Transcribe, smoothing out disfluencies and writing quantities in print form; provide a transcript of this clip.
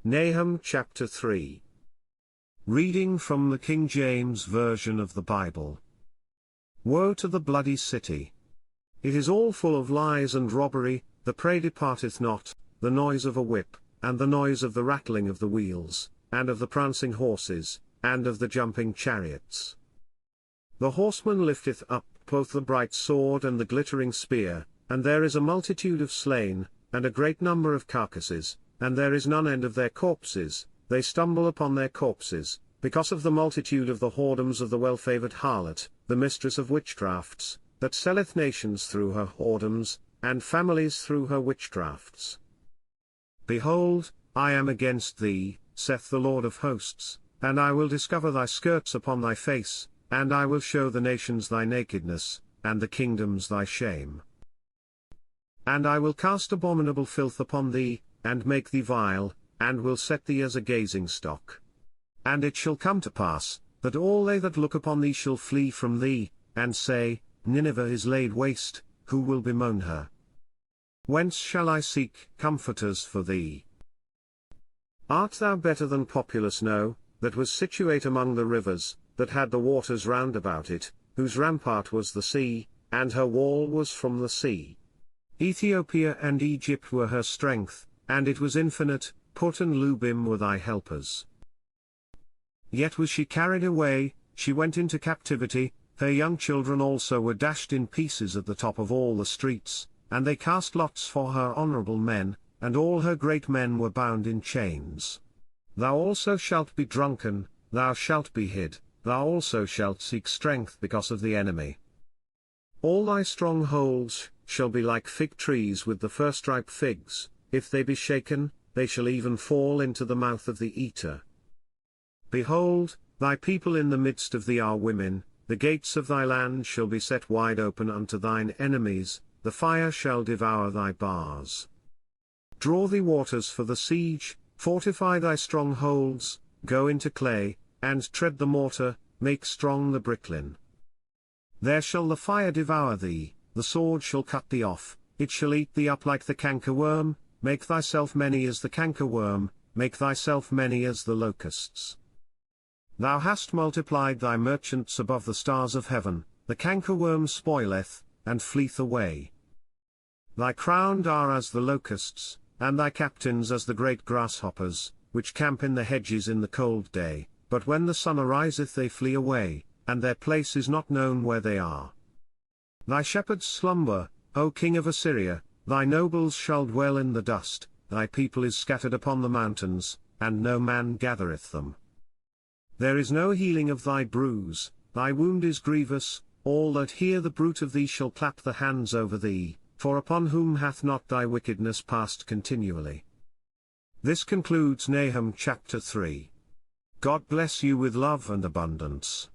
Nahum chapter 3. Reading from the King James Version of the Bible. Woe to the bloody city! It is all full of lies and robbery, the prey departeth not, the noise of a whip, and the noise of the rattling of the wheels, and of the prancing horses, and of the jumping chariots. The horseman lifteth up both the bright sword and the glittering spear, and there is a multitude of slain, and a great number of carcases, and there is none end of their corpses, they stumble upon their corpses, because of the multitude of the whoredoms of the wellfavoured harlot, the mistress of witchcrafts, that selleth nations through her whoredoms, and families through her witchcrafts. Behold, I am against thee, saith the Lord of hosts, and I will discover thy skirts upon thy face, and I will show the nations thy nakedness, and the kingdoms thy shame. And I will cast abominable filth upon thee, and make thee vile, and will set thee as a gazing stock. And it shall come to pass, that all they that look upon thee shall flee from thee, and say, Nineveh is laid waste, who will bemoan her? Whence shall I seek comforters for thee? Art thou better than Populus? No, that was situate among the rivers, that had the waters round about it, whose rampart was the sea, and her wall was from the sea. Ethiopia and Egypt were her strength, and it was infinite, Put and Lubim were thy helpers. Yet was she carried away, she went into captivity, her young children also were dashed in pieces at the top of all the streets, and they cast lots for her honourable men, and all her great men were bound in chains. Thou also shalt be drunken, thou shalt be hid, thou also shalt seek strength because of the enemy. All thy strongholds shall be like fig trees with the first ripe figs, if they be shaken, they shall even fall into the mouth of the eater. Behold, thy people in the midst of thee are women, the gates of thy land shall be set wide open unto thine enemies, the fire shall devour thy bars. Draw thee waters for the siege, fortify thy strongholds, go into clay, and tread the mortar, make strong the bricklin. There shall the fire devour thee, the sword shall cut thee off, it shall eat thee up like the cankerworm, make thyself many as the cankerworm, make thyself many as the locusts. Thou hast multiplied thy merchants above the stars of heaven, the cankerworm spoileth, and fleeth away. Thy crowned are as the locusts, and thy captains as the great grasshoppers, which camp in the hedges in the cold day, but when the sun ariseth they flee away, and their place is not known where they are. Thy shepherds slumber, O King of Assyria, thy nobles shall dwell in the dust, thy people is scattered upon the mountains, and no man gathereth them. There is no healing of thy bruise, thy wound is grievous, all that hear the bruit of thee shall clap the hands over thee, for upon whom hath not thy wickedness passed continually? This concludes Nahum chapter 3. God bless you with love and abundance.